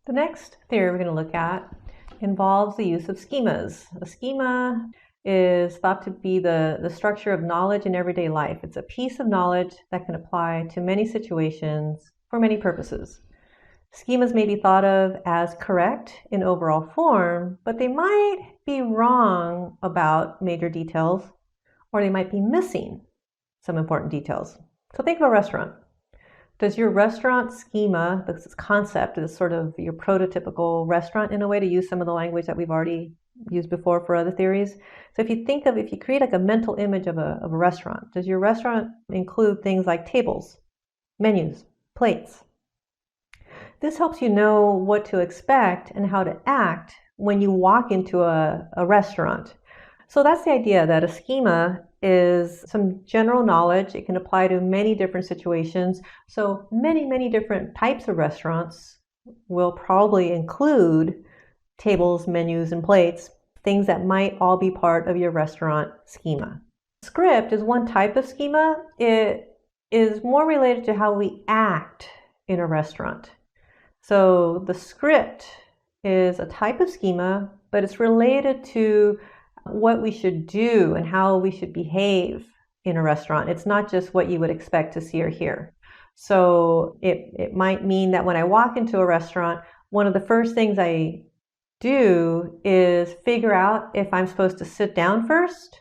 The next theory we're going to look at involves the use of schemas. A schema is thought to be the structure of knowledge in everyday life. It's a piece of knowledge that can apply to many situations for many purposes. Schemas may be thought of as correct in overall form, but they might be wrong about major details, or they might be missing some important details. So think of a restaurant. Does your restaurant schema, this concept, is sort of your prototypical restaurant in a way, to use some of the language that we've already used before for other theories? So if you create like a mental image of a restaurant, does your restaurant include things like tables, menus, plates? This helps you know what to expect and how to act when you walk into a restaurant. So that's the idea, that a schema is some general knowledge. It can apply to many different situations. So many different types of restaurants will probably include tables, menus, and plates, things that might all be part of your restaurant schema. Script is one type of schema. It is more related to how we act in a restaurant. So the script is a type of schema, but it's related to what we should do and how we should behave in a restaurant. It's not just what you would expect to see or hear. So it might mean that when I walk into a restaurant, one of the first things I do is figure out if I'm supposed to sit down first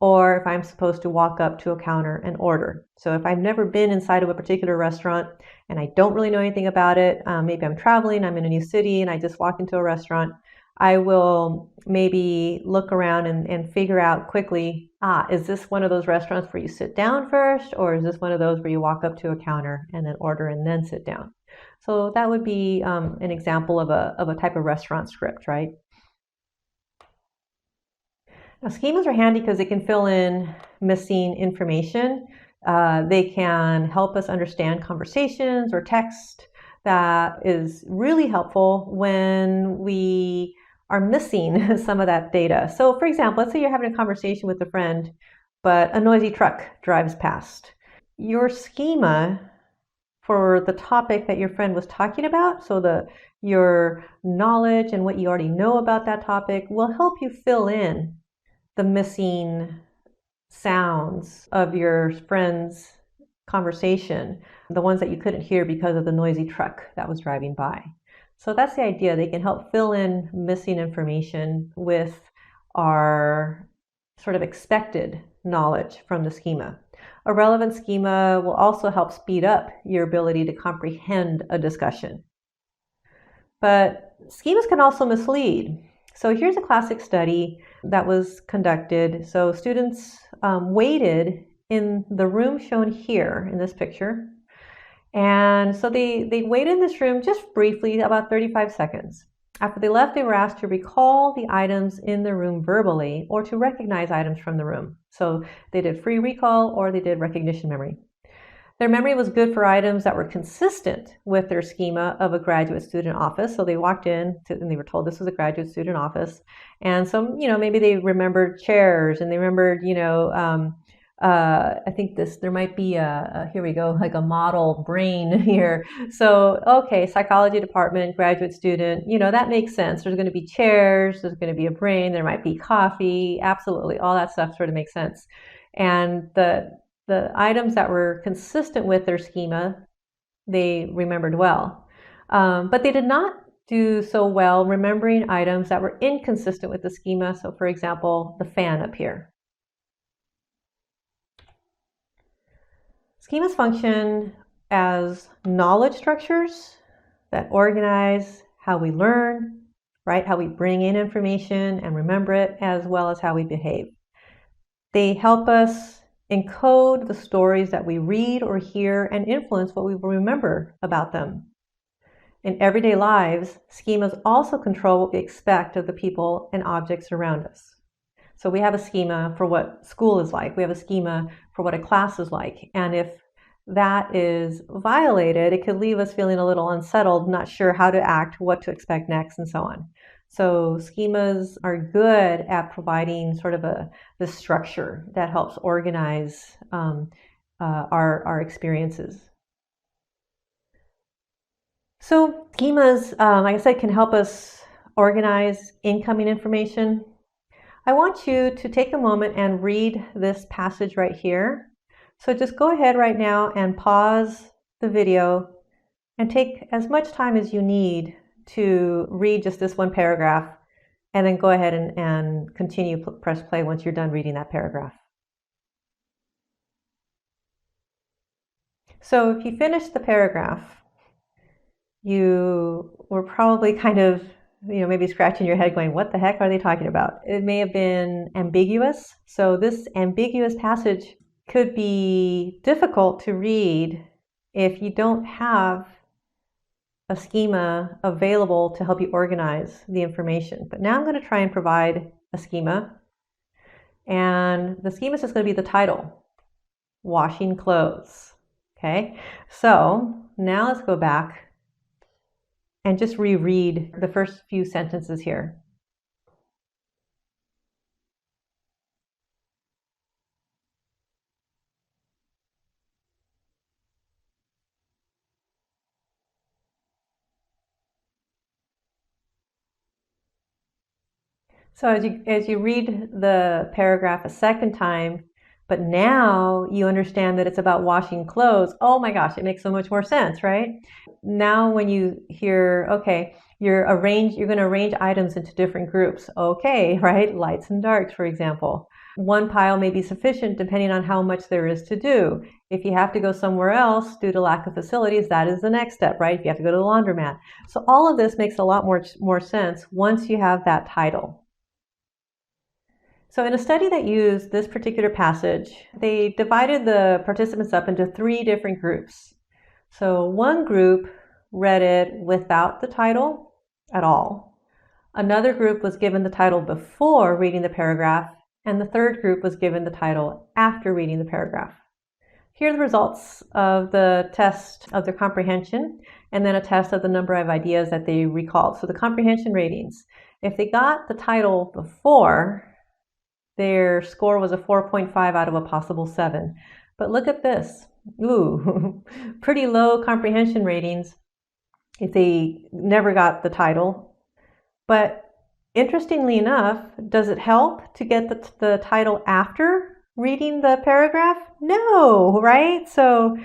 or if I'm supposed to walk up to a counter and order. So if I've never been inside of a particular restaurant and I don't really know anything about it, maybe I'm traveling, I'm in a new city, and I just walk into a restaurant, I will maybe look around and figure out quickly, is this one of those restaurants where you sit down first, or is this one of those where you walk up to a counter and then order and then sit down? So that would be an example of a type of restaurant script, right? Now, schemas are handy because they can fill in missing information. They can help us understand conversations or text that is really helpful when we are missing some of that data. So for example, let's say you're having a conversation with a friend, but a noisy truck drives past. Your schema for the topic that your friend was talking about, so your knowledge and what you already know about that topic, will help you fill in the missing sounds of your friend's conversation, the ones that you couldn't hear because of the noisy truck that was driving by. So that's the idea. They can help fill in missing information with our sort of expected knowledge from the schema. A relevant schema will also help speed up your ability to comprehend a discussion. But schemas can also mislead. So here's a classic study that was conducted. So students waited in the room shown here in this picture. And so they waited in this room just briefly, about 35 seconds. After they left, they were asked to recall the items in the room verbally or to recognize items from the room. So they did free recall or they did recognition memory. Their memory was good for items that were consistent with their schema of a graduate student office. So they walked in and they were told this was a graduate student office. And so, maybe they remembered chairs and they remembered, I think there might be here we go, like a model brain here. So, okay, psychology department, graduate student, that makes sense. There's going to be chairs, there's going to be a brain, there might be coffee, absolutely. All that stuff sort of makes sense. And the items that were consistent with their schema, they remembered well. But they did not do so well remembering items that were inconsistent with the schema. So for example, the fan up here. Schemas function as knowledge structures that organize how we learn, right? How we bring in information and remember it, as well as how we behave. They help us encode the stories that we read or hear and influence what we remember about them. In everyday lives, schemas also control what we expect of the people and objects around us. So we have a schema for what school is like. We have a schema for what a class is like. And if that is violated, it could leave us feeling a little unsettled, not sure how to act, what to expect next, and so on. So schemas are good at providing sort of the structure that helps organize our experiences. So schemas, like I said, can help us organize incoming information. I want you to take a moment and read this passage right here. So just go ahead right now and pause the video and take as much time as you need to read just this one paragraph, and then go ahead and continue, press play once you're done reading that paragraph. So if you finish the paragraph, you were probably kind of, maybe scratching your head going, what the heck are they talking about? It may have been ambiguous. So this ambiguous passage could be difficult to read if you don't have a schema available to help you organize the information. But now I'm going to try and provide a schema. And the schema is just going to be the title, washing clothes. Okay, so now let's go back and just reread the first few sentences here. So as you read the paragraph a second time, but now you understand that it's about washing clothes, oh my gosh, it makes so much more sense, right? Now when you hear, okay, you're going to arrange items into different groups. Okay, right? Lights and darks, for example. One pile may be sufficient depending on how much there is to do. If you have to go somewhere else due to lack of facilities, that is the next step, right? If you have to go to the laundromat. So all of this makes a lot more sense once you have that title. So in a study that used this particular passage, they divided the participants up into 3 different groups. So one group read it without the title at all. Another group was given the title before reading the paragraph, and the third group was given the title after reading the paragraph. Here are the results of the test of their comprehension, and then a test of the number of ideas that they recalled. So the comprehension ratings. If they got the title before, their score was a 4.5 out of a possible 7. But look at this. Ooh, pretty low comprehension ratings if they never got the title. But interestingly enough, does it help to get the title after reading the paragraph? No, right? So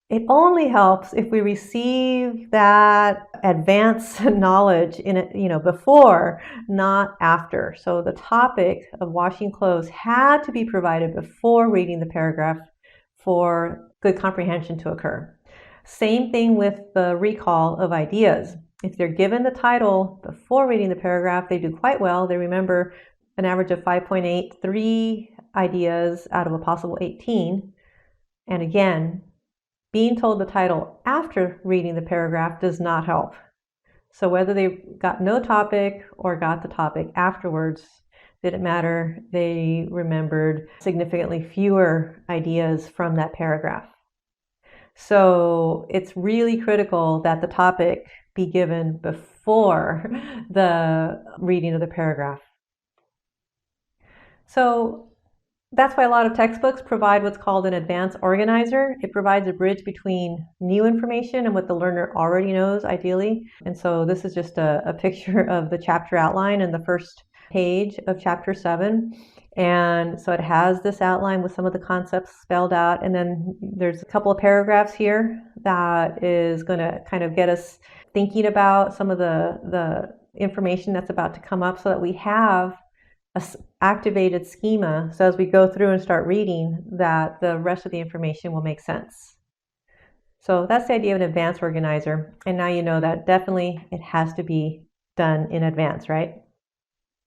it only helps if we receive that advanced knowledge in it, before, not after. So the topic of washing clothes had to be provided before reading the paragraph for good comprehension to occur. Same thing with the recall of ideas. If they're given the title before reading the paragraph, they do quite well. They remember an average of 5.8, 3 ideas out of a possible 18. And again, being told the title after reading the paragraph does not help. So whether they got no topic or got the topic afterwards, didn't matter. They remembered significantly fewer ideas from that paragraph. So it's really critical that the topic be given before the reading of the paragraph. So that's why a lot of textbooks provide what's called an advanced organizer. It provides a bridge between new information and what the learner already knows, ideally. And so this is just a picture of the chapter outline in the first page of chapter 7. And so it has this outline with some of the concepts spelled out. And then there's a couple of paragraphs here that is going to kind of get us thinking about some of the information that's about to come up, so that we have an activated schema. So as we go through and start reading, that the rest of the information will make sense. So that's the idea of an advanced organizer. And now you know that definitely it has to be done in advance, right?